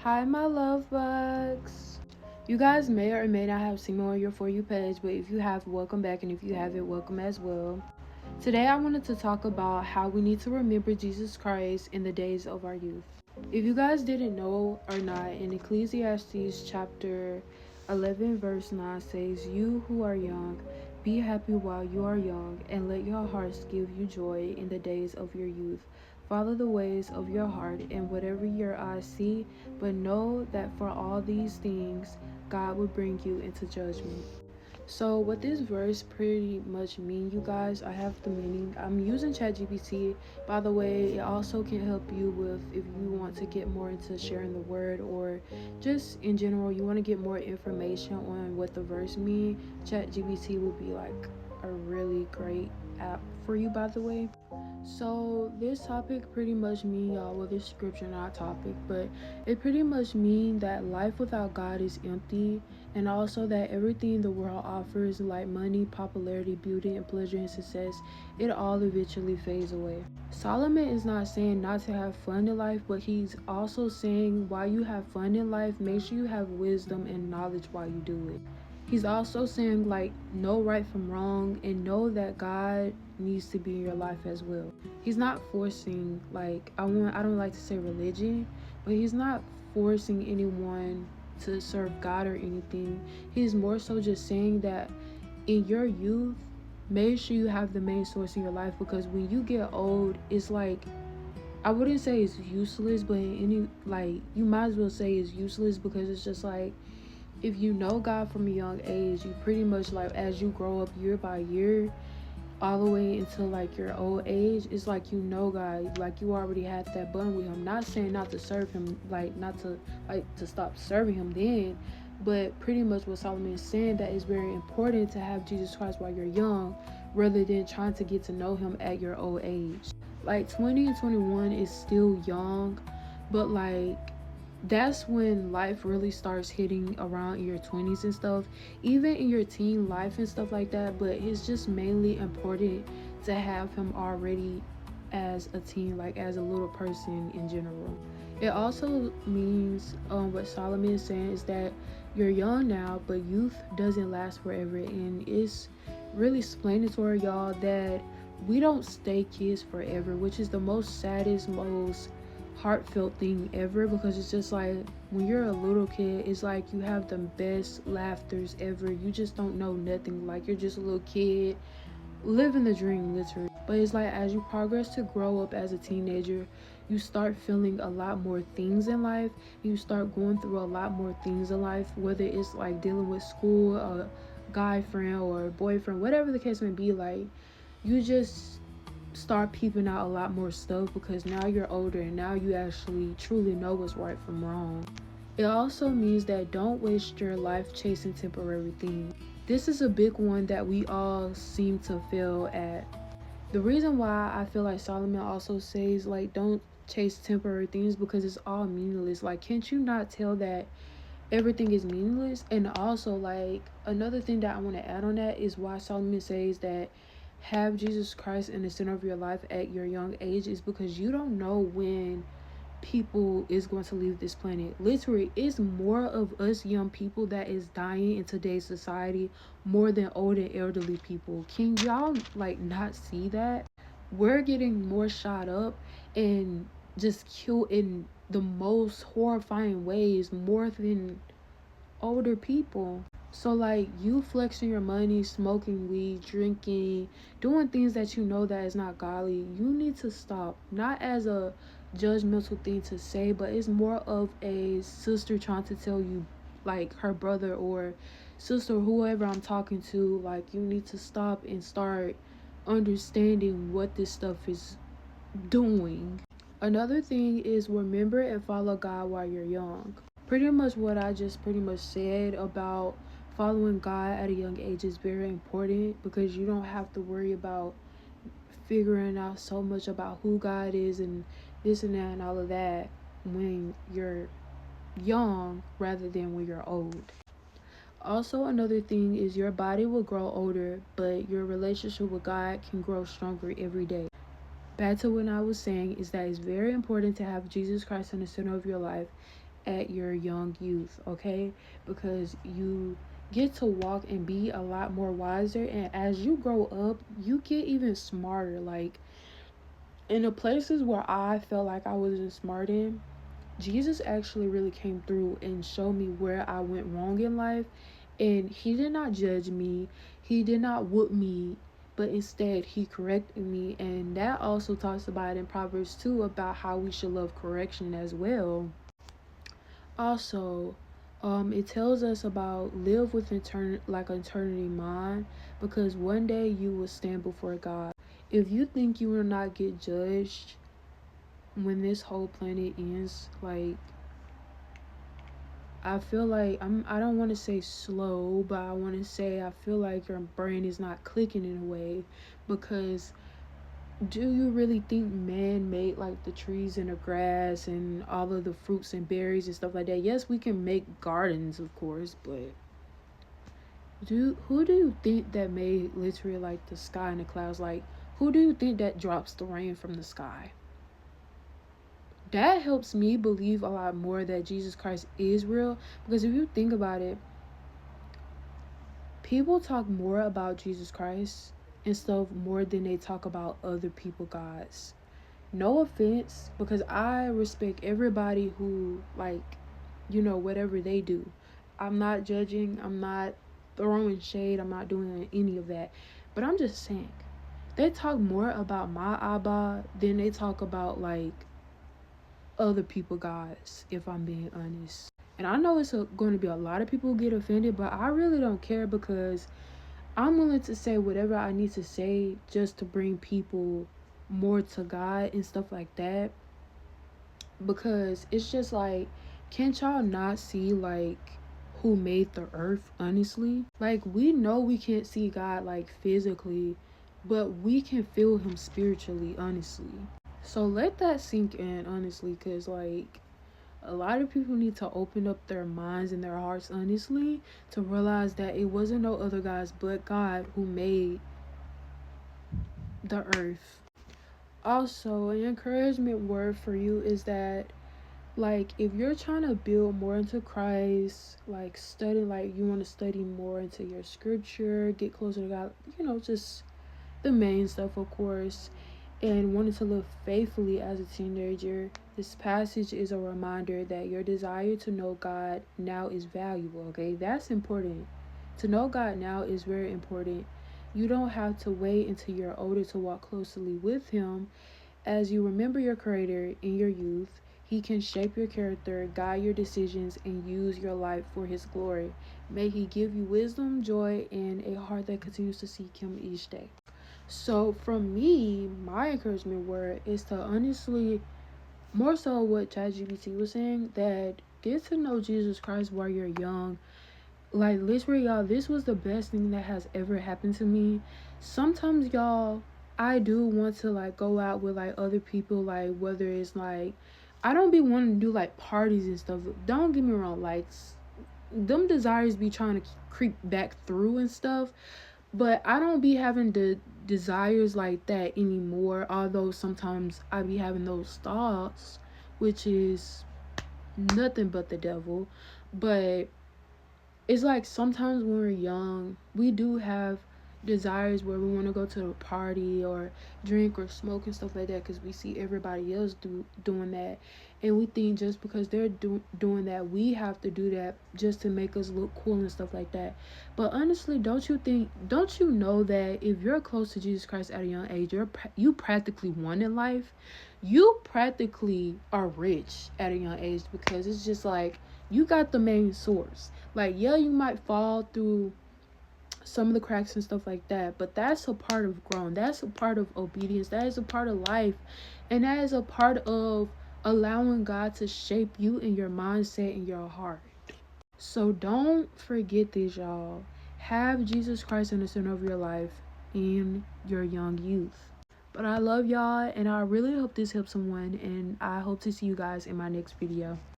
Hi, my love bugs. You guys may or may not have seen me on your For You page, but if you have, welcome back, and if you haven't, welcome as well. Today, I wanted to talk about how we need to remember Jesus Christ in the days of our youth. If you guys didn't know or not, in Ecclesiastes chapter 11, verse 9 says, "You who are young, be happy while you are young, and let your hearts give you joy in the days of your youth. Follow the ways of your heart and whatever your eyes see, but know that for all these things, God will bring you into judgment." So what this verse pretty much mean, you guys, I have the meaning. I'm using ChatGPT. By the way, it also can help you with if you want to get more into sharing the word, or just in general you want to get more information on what the verse mean. ChatGPT will be like a really great app for you, by the way. So this topic pretty much mean, y'all, well, this scripture not topic, but it pretty much mean that life without God is empty, and also that everything the world offers, like money, popularity, beauty, and pleasure and success, it all eventually fades away. Solomon is not saying not to have fun in life, but he's also saying while you have fun in life, make sure you have wisdom and knowledge while you do it. He's also saying, like, know right from wrong and know that God needs to be in your life as well. He's not forcing, like, I don't like to say religion, but he's not forcing anyone to serve God or anything. He's more so just saying that in your youth, make sure you have the main source in your life, because when you get old, it's like, I wouldn't say it's useless, but you might as well say it's useless, because it's just like, if you know God from a young age, you pretty much, like, as you grow up year by year, all the way until like your old age, it's like you know God, like you already had that bond with him. Not saying not to serve him, like not to to stop serving him then, but pretty much what Solomon is saying, that it's very important to have Jesus Christ while you're young, rather than trying to get to know him at your old age. Like 20 and 21 is still young, but like that's when life really starts hitting around in your 20s and stuff, even in your teen life and stuff like that. But it's just mainly important to have him already as a teen, like as a little person in general. It also means, what Solomon is saying is that you're young now, but youth doesn't last forever, and it's really explanatory, y'all, that we don't stay kids forever, which is the most saddest, most heartfelt thing ever, because it's just like when you're a little kid, it's like you have the best laughters ever. You just don't know nothing, like you're just a little kid living the dream, literally. But it's like as you progress to grow up as a teenager, you start feeling a lot more things in life. You start going through a lot more things in life, whether it's like dealing with school, a guy friend or boyfriend, whatever the case may be. Like, you just start peeping out a lot more stuff, because now you're older and now you actually truly know what's right from wrong. It also means that don't waste your life chasing temporary things. This is a big one that we all seem to fail at. The reason why I feel like Solomon also says, like, don't chase temporary things, because it's all meaningless. Like, can't you not tell that everything is meaningless? And also, like, another thing that I want to add on that is why Solomon says that have Jesus Christ in the center of your life at your young age, is because you don't know when people is going to leave this planet. Literally, it's more of us young people that is dying in today's society more than old and elderly people. Can y'all like not see that? We're getting more shot up and just killed in the most horrifying ways more than older people. So like, you flexing your money, smoking weed, drinking, doing things that you know that is not godly, you need to stop. Not as a judgmental thing to say, but it's more of a sister trying to tell you, like her brother or sister, whoever I'm talking to, like, you need to stop and start understanding what this stuff is doing. Another thing is remember and follow God while you're young. Pretty much what I just pretty much said about following God at a young age is very important, because you don't have to worry about figuring out so much about who God is and this and that and all of that when you're young rather than when you're old. Also, another thing is your body will grow older, but your relationship with God can grow stronger every day. Back to what I was saying, is that it's very important to have Jesus Christ in the center of your life at your young youth, okay? Because you get to walk and be a lot more wiser, and as you grow up, you get even smarter. Like in the places where I felt like I wasn't smart in, Jesus actually really came through and showed me where I went wrong in life. And he did not judge me, he did not whoop me, but instead he corrected me. And that also talks about in Proverbs 2 about how we should love correction as well. Also, it tells us about live with eternity mind, because one day you will stand before God. If you think you will not get judged when this whole planet ends, like, I feel like I don't want to say slow, but I want to say I feel like your brain is not clicking in a way, because do you really think man made like the trees and the grass and all of the fruits and berries and stuff like that? Yes, we can make gardens, of course, but who do you think that made literally like the sky and the clouds? Like, who do you think that drops the rain from the sky? That helps me believe a lot more that Jesus Christ is real, because if you think about it, people talk more about Jesus Christ and stuff more than they talk about other people gods. No offense, because I respect everybody who, like, whatever they do. I'm not judging, I'm not throwing shade, I'm not doing any of that. But I'm just saying, they talk more about my Abba than they talk about like other people gods, if I'm being honest. And I know it's going to be a lot of people who get offended, but I really don't care, because I'm willing to say whatever I need to say just to bring people more to God and stuff like that. Because it's just like, can't y'all not see like who made the earth, honestly? Like, we know we can't see God like physically, but we can feel him spiritually, honestly. So let that sink in, honestly, because like a lot of people need to open up their minds and their hearts, honestly, to realize that it wasn't no other guys but God who made the earth. Also, an encouragement word for you is that, like, if you're trying to build more into Christ, like study, like you want to study more into your scripture, get closer to God, just the main stuff, of course, and wanted to live faithfully as a teenager, this passage is a reminder that your desire to know God now is valuable, okay? That's important. To know God now is very important. You don't have to wait until you're older to walk closely with him. As you remember your Creator in your youth, he can shape your character, guide your decisions, and use your life for his glory. May he give you wisdom, joy, and a heart that continues to seek him each day. So from me, my encouragement word is to honestly, more so what ChatGPT was saying, that get to know Jesus Christ while you're young. Like, literally, y'all, this was the best thing that has ever happened to me. Sometimes, y'all, I do want to like go out with like other people, like whether it's like, I don't be wanting to do like parties and stuff. Don't get me wrong, like them desires be trying to creep back through and stuff, but I don't be having the desires like that anymore, although sometimes I be having those thoughts, which is nothing but the devil. But it's like sometimes when we're young, we do have desires where we want to go to a party or drink or smoke and stuff like that, because we see everybody else doing that, and we think just because they're doing that, we have to do that just to make us look cool and stuff like that. But honestly, don't you know that if you're close to Jesus Christ at a young age, you practically won in life. You practically are rich at a young age, because it's just like you got the main source. Like, yeah, you might fall through some of the cracks and stuff like that, but that's a part of growing. That's a part of obedience. That is a part of life. And that is a part of allowing God to shape you in your mindset and your heart. So don't forget this, y'all. Have Jesus Christ in the center of your life in your young youth. But I love y'all, and I really hope this helps someone, and I hope to see you guys in my next video.